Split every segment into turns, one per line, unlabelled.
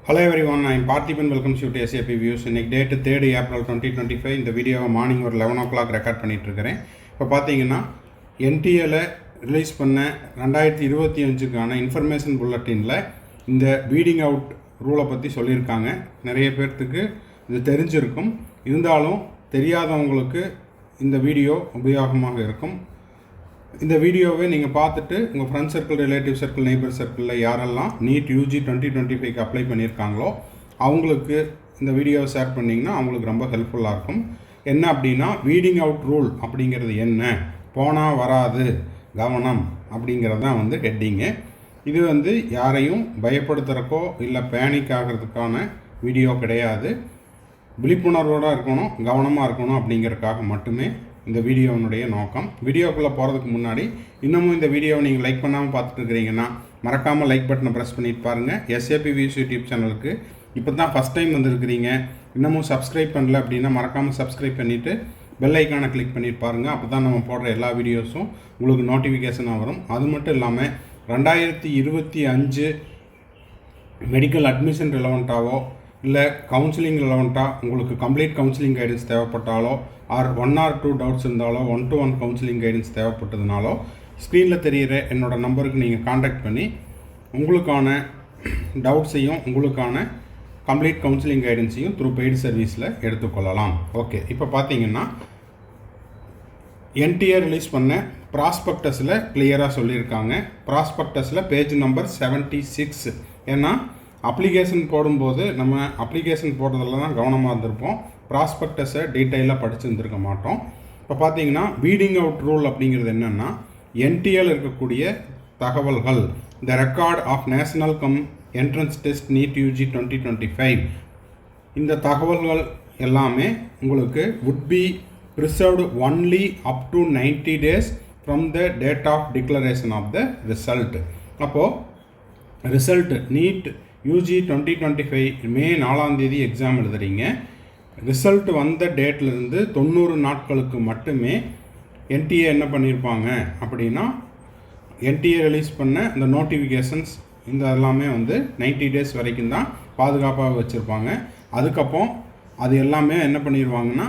Hello everyone, I am Parthiban. Welcome to SAP Views. இன்னைக்கு date 3 April 2025. இந்த வீடியோவை morning ஒரு 11 o'clock ரெக்கார்ட் பண்ணிட்டு இருக்கிறேன். இப்போ பார்த்தீங்கன்னா NTAல ரிலீஸ் பண்ண 2025க்கான இன்ஃபர்மேஷன் புல்லட்டினில் இந்த வீடிங் அவுட் ரூலை பற்றி சொல்லியிருக்காங்க. நிறைய பேர்த்துக்கு இது தெரிஞ்சிருக்கும், இருந்தாலும் தெரியாதவங்களுக்கு இந்த வீடியோ உபயோகமாக இருக்கும். இந்த வீடியோவை நீங்கள் பார்த்துட்டு உங்கள் friend circle, relative circle, neighbour சர்க்கிளில் யாரெல்லாம் நீட் யூஜி 2025க்கு அப்ளை பண்ணியிருக்காங்களோ அவங்களுக்கு இந்த வீடியோவை ஷேர் பண்ணிங்கன்னா அவங்களுக்கு ரொம்ப ஹெல்ப்ஃபுல்லாக இருக்கும். என்ன அப்படின்னா, வீடிங் அவுட் ரூல் அப்படிங்கிறது என்ன, போனால் வராது கவனம் அப்படிங்கிறது தான் ஹெட்டிங்கு. இது யாரையும் பயப்படுத்துகிறக்கோ இல்லை பேனிக் ஆகிறதுக்கான வீடியோ கிடையாது. விழிப்புணர்வோடு இருக்கணும், கவனமாக இருக்கணும் அப்படிங்கிறதுக்காக மட்டுமே இந்த வீடியோனுடைய நோக்கம். வீடியோக்குள்ளே போகிறதுக்கு முன்னாடி இன்னமும் இந்த வீடியோவை நீங்கள் லைக் பண்ணாமல் பார்த்துட்டு இருக்கிறீங்கன்னா மறக்காமல் லைக் பட்டனை ப்ரெஸ் பண்ணிட்டு பாருங்கள். SAP Views யூடியூப் சேனலுக்கு இப்போ தான் ஃபஸ்ட் டைம் வந்திருக்கிறீங்க, இன்னமும் சப்ஸ்கிரைப் பண்ணல அப்படின்னா மறக்காமல் சப்ஸ்கிரைப் பண்ணிவிட்டு பெல் ஐக்கானை கிளிக் பண்ணிட்டு பாருங்கள். அப்போ தான் நம்ம போடுற எல்லா வீடியோஸும் உங்களுக்கு நோட்டிஃபிகேஷனாக வரும். அது மட்டும் இல்லாமல் 2025 மெடிக்கல் அட்மிஷன் ரிலவெண்ட்டாவோ இல்லை கவுன்சிலிங் ரிலவெண்ட்டாக உங்களுக்கு கம்ப்ளீட் கவுன்சிலிங் கைடன்ஸ் தேவைப்பட்டாலோ ஆர் 1 or 2 டவுட்ஸ் இருந்தாலோ 1-to-1 கவுன்சிலிங் கைடன்ஸ் தேவைப்பட்டதுனாலோ ஸ்க்ரீனில் தெரிகிற என்னோடய நம்பருக்கு நீங்கள் காண்டாக்ட் பண்ணி உங்களுக்கான டவுட்ஸையும் உங்களுக்கான கம்ப்ளீட் கவுன்சிலிங் கைடன்ஸையும் த்ரூ பெய்டு சர்வீஸில் எடுத்துக்கொள்ளலாம். ஓகே, இப்போ பார்த்தீங்கன்னா NTA ரிலீஸ் பண்ண ப்ராஸ்பெக்டஸில் கிளியராக சொல்லியிருக்காங்க. ப்ராஸ்பெக்டஸில் பேஜ் நம்பர் 76. ஏன்னா அப்ளிகேஷன் போடும்போது நம்ம அப்ளிகேஷன் போடுறதுல தான் கவனமாக இருந்திருப்போம், ப்ராஸ்பெக்டஸை டீட்டெயிலாக படிச்சுருந்துருக்க மாட்டோம். இப்போ பார்த்தீங்கன்னா வீடிங் அவுட் ரூல் அப்படிங்கிறது என்னென்னா, NTAல இருக்கக்கூடிய தகவல்கள், the record of national entrance test NEET UG 2025, இந்த தகவல்கள் எல்லாமே உங்களுக்கு would be preserved only up to 90 days from the date of declaration of the result. அப்போது ரிசல்ட் நீட் யூஜி 2025 மே 4 எக்ஸாம் எழுதுறீங்க. ரிசல்ட் வந்த டேட்லேருந்து 90 நாட்களுக்கு மட்டுமே NTA என்ன பண்ணியிருப்பாங்க அப்படின்னா, NTA ரிலீஸ் பண்ண இந்த நோட்டிஃபிகேஷன்ஸ் இந்த எல்லாமே 90 டேஸ் வரைக்கும் தான் பாதுகாப்பாக வச்சுருப்பாங்க. அதுக்கப்புறம் அது எல்லாமே என்ன பண்ணிடுவாங்கன்னா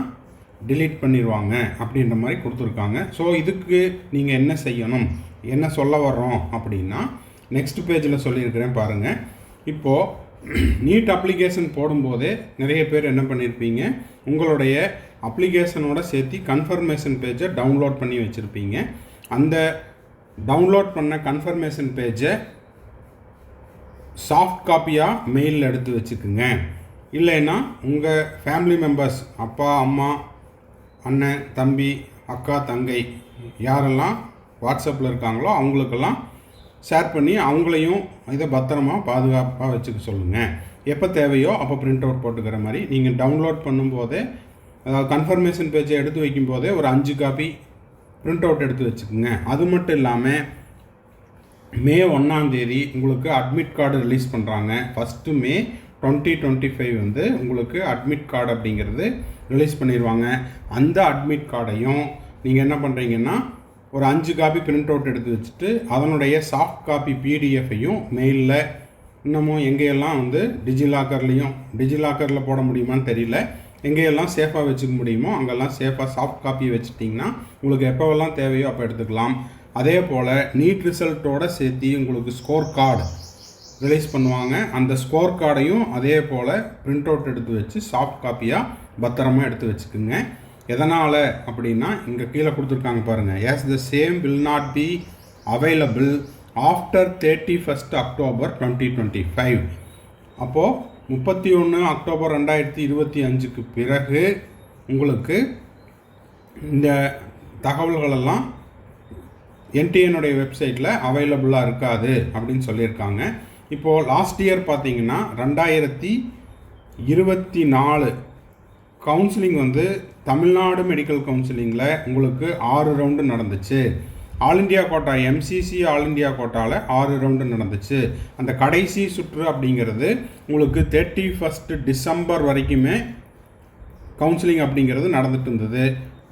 டிலீட் பண்ணிடுவாங்க அப்படின்ற மாதிரி கொடுத்துருக்காங்க. ஸோ இதுக்கு நீங்கள் என்ன செய்யணும், என்ன சொல்ல வர்றோம் அப்படின்னா, நெக்ஸ்ட் பேஜில் சொல்லியிருக்கிறேன் பாருங்கள். இப்போது நீட் அப்ளிகேஷன் போடும்போதே நிறைய பேர் என்ன பண்ணியிருப்பீங்க, உங்களுடைய அப்ளிகேஷனோட சேர்த்து கன்ஃபர்மேஷன் பேஜை டவுன்லோட் பண்ணி வச்சுருப்பீங்க. அந்த டவுன்லோட் பண்ண கன்ஃபர்மேஷன் பேஜை சாஃப்ட் காப்பியாக மெயிலில் எடுத்து வச்சுக்குங்க. இல்லைன்னா உங்கள் ஃபேமிலி மெம்பர்ஸ், அப்பா, அம்மா, அண்ணன், தம்பி, அக்கா, தங்கை யாரெல்லாம் வாட்ஸ்அப்பில் இருக்காங்களோ அவங்களுக்கெல்லாம் ஷேர் பண்ணி அவங்களையும் இதை பத்திரமா பாதுகாப்பாக வச்சுக்க சொல்லுங்கள். எப்போ தேவையோ அப்போ பிரிண்ட் அவுட் போட்டுக்கிற மாதிரி நீங்கள் டவுன்லோட் பண்ணும்போதே, அதாவது கன்ஃபர்மேஷன் பேஜை எடுத்து வைக்கும்போதே ஒரு 5 காப்பி பிரிண்ட் அவுட் எடுத்து வச்சுக்கோங்க. அது மட்டும் இல்லாமல் மே 1 உங்களுக்கு அட்மிட் கார்டு ரிலீஸ் பண்ணுறாங்க. 1 மே 2025 உங்களுக்கு அட்மிட் கார்டு அப்படிங்கிறது ரிலீஸ் பண்ணிடுவாங்க. அந்த அட்மிட் கார்டையும் நீங்கள் என்ன பண்ணுறீங்கன்னா ஒரு 5 காப்பி பிரிண்ட் அவுட் எடுத்து வச்சுட்டு அதனுடைய சாஃப்ட் காப்பி PDF-ஐயும் மெயிலில் இன்னமும் எங்கேயெல்லாம் டிஜிலாக்கரில் போட முடியுமான்னு தெரியல, எங்கேயெல்லாம் சேஃபாக வச்சுக்க முடியுமோ அங்கெல்லாம் சேஃபாக சாஃப்ட் காப்பி வச்சுட்டிங்கன்னா உங்களுக்கு எப்போவெல்லாம் தேவையோ அப்போ எடுத்துக்கலாம். அதே போல் நீட் ரிசல்ட்டோடு சேர்த்து உங்களுக்கு ஸ்கோர் கார்டு ரிலீஸ் பண்ணுவாங்க. அந்த ஸ்கோர் கார்டையும் அதே போல் பிரிண்ட் அவுட் எடுத்து வச்சு சாஃப்ட் காப்பியாக பத்திரமாக எடுத்து வச்சுக்குங்க. எதனால் அப்படின்னா இங்கே கீழே கொடுத்துருக்காங்க பாருங்கள், as the same will not be available after 31 October 2025. அப்போது 31 அக்டோபர் 2025க்கு பிறகு உங்களுக்கு இந்த தகவல்களெல்லாம் NTAனுடைய வெப்சைட்டில் அவைலபிளாக இருக்காது அப்படின்னு சொல்லியிருக்காங்க. இப்போது லாஸ்ட் இயர் பார்த்தீங்கன்னா 2024 கவுன்சிலிங் தமிழ்நாடு மெடிக்கல் கவுன்சிலிங்கில் உங்களுக்கு 6 ரவுண்டு நடந்துச்சு. All India quota MCC all India கோட்டாவில் 6 ரவுண்டு நடந்துச்சு. அந்த கடைசி சுற்று அப்படிங்கிறது உங்களுக்கு 31 டிசம்பர் வரைக்குமே கவுன்சிலிங் அப்படிங்கிறது நடந்துட்டு இருந்தது.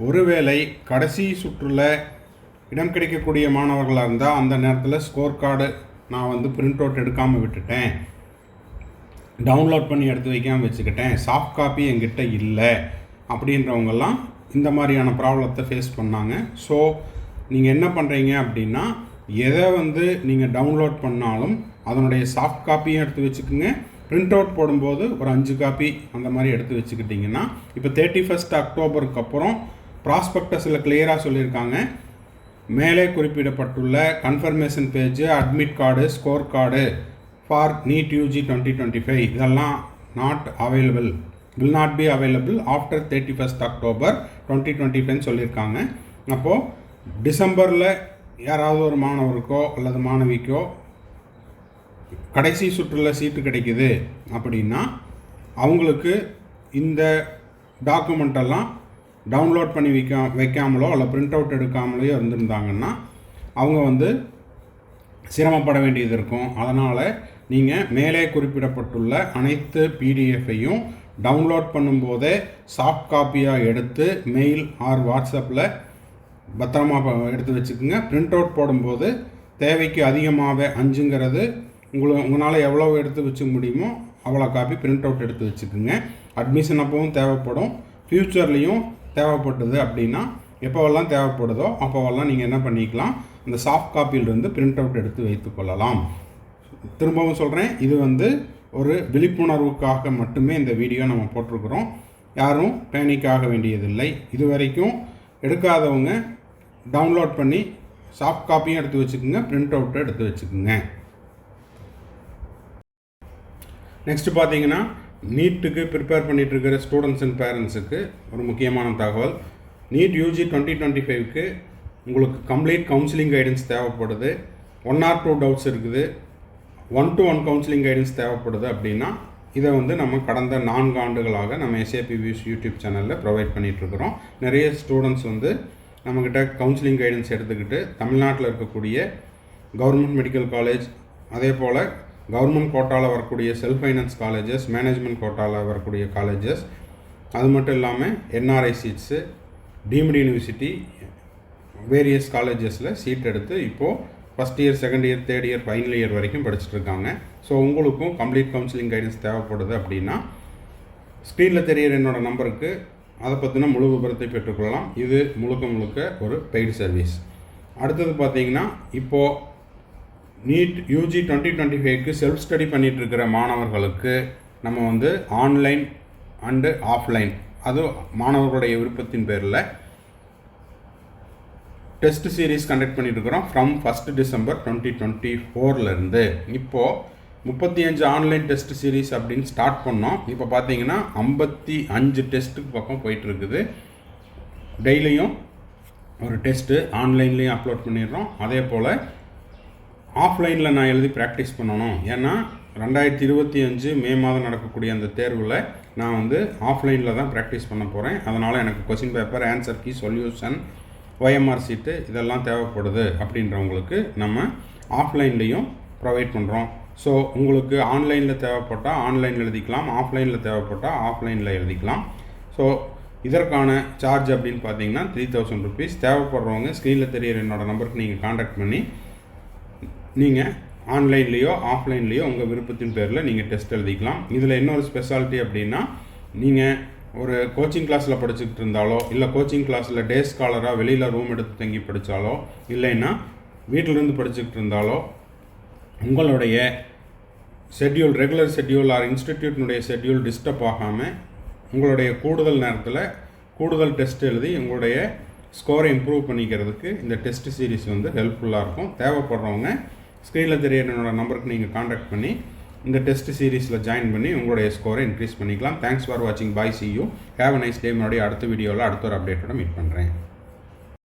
ஒருவேளை கடைசி சுற்றில் இடம் கிடைக்கக்கூடிய மாணவர்களாக இருந்தால் அந்த நேரத்தில் ஸ்கோர் கார்டு நான் பிரிண்ட் அவுட் எடுக்காமல் விட்டுட்டேன், டவுன்லோட் பண்ணி எடுத்து வைக்காமல் வச்சுக்கிட்டேன், சாஃப்ட் காப்பி என்கிட்ட இல்லை அப்படின்றவங்கெல்லாம் இந்த மாதிரியான ப்ராப்ளத்தை ஃபேஸ் பண்ணாங்க. ஸோ நீங்கள் என்ன பண்ணுறீங்க அப்படின்னா, எதை நீங்கள் டவுன்லோட் பண்ணாலும் அதனுடைய சாஃப்ட் காப்பியும் எடுத்து வச்சுக்கோங்க. பிரிண்ட் அவுட் போடும்போது ஒரு 5 காப்பி அந்த மாதிரி எடுத்து வச்சுக்கிட்டிங்கன்னா, இப்போ 31 அக்டோபருக்கு அப்புறம் ப்ராஸ்பெக்டஸில் கிளியராக சொல்லியிருக்காங்க, மேலே குறிப்பிடப்பட்டுள்ள confirmation page, admit card, score card for NEET UG 2025 இதெல்லாம் will not be available after 31 October 2025 சொல்லியிருக்காங்க. அப்போது டிசம்பரில் யாராவது ஒரு மாணவருக்கோ அல்லது மாணவிக்கோ கடைசி சுற்றில் சீட்டு கிடைக்குது அப்படின்னா அவங்களுக்கு இந்த டாக்குமெண்ட்டெல்லாம் டவுன்லோட் பண்ணி வைக்காமலோ அல்ல பிரிண்ட் அவுட் எடுக்காமலையோ இருந்திருந்தாங்கன்னா அவங்க சிரமப்பட வேண்டியது இருக்கும். அதனால் நீங்கள் மேலே குறிப்பிடப்பட்டுள்ள அனைத்து பிடிஎஃப்பையும் டவுன்லோட் பண்ணும்போதே சாஃப்ட் காப்பியாக எடுத்து மெயில் ஆர் வாட்ஸ்அப்பில் பத்திரமா எடுத்து வச்சுக்கோங்க. பிரிண்ட் அவுட் போடும்போது தேவைக்கு அதிகமாக 5ங்கிறது உங்களால் எவ்வளோ எடுத்து வச்சுக்க முடியுமோ அவ்வளோ காப்பி பிரிண்ட் அவுட் எடுத்து வச்சுக்கோங்க. அட்மிஷன் அப்பவும் தேவைப்படும், ஃப்யூச்சர்லேயும் தேவைப்பட்டது அப்படின்னா எப்போவெல்லாம் தேவைப்படுதோ அப்போவெல்லாம் நீங்கள் என்ன பண்ணிக்கலாம், அந்த சாஃப்ட் காப்பியிலிருந்து பிரிண்ட் அவுட் எடுத்து வைத்துக்கொள்ளலாம். திரும்பவும் சொல்கிறேன், இது ஒரு விழிப்புணர்வுக்காக மட்டுமே இந்த வீடியோ நம்ம போட்டிருக்கிறோம். யாரும் பேனிக் ஆக வேண்டியதில்லை. இது வரைக்கும் எடுக்காதவங்க டவுன்லோட் பண்ணி சாஃப்ட் காப்பியும் எடுத்து வச்சுக்கோங்க, பிரிண்ட் அவுட்டும் எடுத்து வச்சுக்கோங்க. நெக்ஸ்ட்டு பார்த்தீங்கன்னா, நீட்டுக்கு ப்ரிப்பேர் பண்ணிகிட்டு இருக்கிற ஸ்டூடெண்ட்ஸ் அண்ட் பேரண்ட்ஸுக்கு ஒரு முக்கியமான தகவல். நீட் யூஜி 2025க்கு உங்களுக்கு கம்ப்ளீட் கவுன்சிலிங் கைடன்ஸ் தேவைப்படுது. 1 or 2 டவுட்ஸ் இருக்குது, 1-to-1 கவுன்சிலிங் கைடன்ஸ் தேவைப்படுது அப்படின்னா இதை நம்ம கடந்த 4 ஆண்டுகளாக நம்ம எஸ்ஏபி வியூஸ் யூடியூப் சேனலில் ப்ரொவைட் பண்ணிகிட்ருக்குறோம். நிறைய ஸ்டூடெண்ட்ஸ் நம்மக்கிட்ட கவுன்சிலிங் கைடன்ஸ் எடுத்துக்கிட்டு தமிழ்நாட்டில் இருக்கக்கூடிய கவர்மெண்ட் மெடிக்கல் காலேஜ், அதே போல் கவர்மெண்ட் கோட்டாவில் வரக்கூடிய செல்ஃப் ஃபைனான்ஸ் காலேஜஸ், மேனேஜ்மெண்ட் கோட்டாவில் வரக்கூடிய காலேஜஸ், அது மட்டும் இல்லாமல் NRI seats, deemed university, various காலேஜஸில் சீட் எடுத்து இப்போது first year, second year, third year, final year வரைக்கும் படிச்சுட்ருக்காங்க. ஸோ உங்களுக்கும் கம்ப்ளீட் கவுன்சிலிங் கைடன்ஸ் தேவைப்படுது அப்படின்னா ஸ்க்ரீனில் தெரியிற என்னோடய நம்பருக்கு அதை பற்றின முழு விபரத்தை பெற்றுக்கொள்ளலாம். இது முழுக்க ஒரு பெய்டு சர்வீஸ். அடுத்தது பார்த்தீங்கன்னா, இப்போது நீட் யூஜி 2025க்கு செல்ஃப் ஸ்டடி பண்ணிகிட்ருக்கிற மாணவர்களுக்கு நம்ம ஆன்லைன் அண்டு ஆஃப்லைன், அது மாணவர்களுடைய விருப்பத்தின் பேரில் டெஸ்ட் சீரீஸ் கண்டக்ட் பண்ணிட்டுருக்கிறோம். ஃப்ரம் 1 டிசம்பர் 2024 இப்போது 35 ஆன்லைன் டெஸ்ட் சீரீஸ் அப்படின்னு ஸ்டார்ட் பண்ணோம். இப்போ பார்த்தீங்கன்னா 55 டெஸ்ட்டுக்கு பக்கம் போயிட்டுருக்குது. டெய்லியும் ஒரு டெஸ்ட்டு ஆன்லைன்லேயும் அப்லோட் பண்ணிடுறோம். அதே போல் ஆஃப்லைனில் நான் எழுதி ப்ராக்டிஸ் பண்ணணும். ஏன்னா 2025 மே மாதம் நடக்கக்கூடிய அந்த தேர்வில் நான் ஆஃப்லைனில் தான் ப்ராக்டிஸ் பண்ண போகிறேன். அதனால் எனக்கு question paper, answer key, solution, OMR sheet இதெல்லாம் தேவைப்படுது அப்படின்றவங்களுக்கு நம்ம ஆஃப்லைன்லேயும் ப்ரொவைட் பண்ணுறோம். ஸோ உங்களுக்கு ஆன்லைனில் தேவைப்பட்டால் ஆன்லைனில் எழுதிக்கலாம், ஆஃப்லைனில் தேவைப்பட்டால் ஆஃப்லைனில் எழுதிக்கலாம். ஸோ இதற்கான சார்ஜ் அப்படின்னு பார்த்தீங்கன்னா 3000 rupees. தேவைப்படுறவங்க ஸ்க்ரீனில் தெரியிற என்னோடய நம்பருக்கு நீங்கள் காண்டாக்ட் பண்ணி நீங்கள் ஆன்லைன்லேயோ ஆஃப்லைன்லேயோ உங்கள் விருப்பத்தின் பேரில் நீங்கள் டெஸ்ட் எழுதிக்கலாம். இதில் இன்னொரு ஸ்பெஷாலிட்டி அப்படின்னா, நீங்கள் ஒரு கோச்சிங் கிளாஸில் படிச்சுக்கிட்டு இருந்தாலோ, இல்லை கோச்சிங் கிளாஸில் டே ஸ்காலராக வெளியில் ரூம் எடுத்து தங்கி படித்தாலோ, இல்லைன்னா வீட்டிலேருந்து படிச்சுக்கிட்டு இருந்தாலோ, உங்களுடைய ஷெட்யூல், ரெகுலர் ஷெட்யூல் ஆர் இன்ஸ்டிடியூட்னுடைய ஷெட்யூல் டிஸ்டர்ப் ஆகாமல் உங்களுடைய கூடுதல் நேரத்தில் கூடுதல் டெஸ்ட் எழுதி உங்களுடைய ஸ்கோரை இம்ப்ரூவ் பண்ணிக்கிறதுக்கு இந்த டெஸ்ட் சீரீஸ் ஹெல்ப்ஃபுல்லாக இருக்கும். தேவைப்படுறவங்க ஸ்க்ரீனில் தெரிய என்னோடய நம்பருக்கு நீங்கள் காண்டாக்ட் பண்ணி இந்த டெஸ்ட் சீரீஸில் ஜாயின் பண்ணி உங்களுடைய ஸ்கோரை இன்க்ரீஸ் பண்ணிக்கலாம். தேங்க்ஸ் ஃபார் வாட்சிங். Bye, see you, have a nice day. மறுபடியும் அடுத்த வீடியோவில் அடுத்த ஒரு அப்டேட்டோட மீட் பண்ணுறேன்.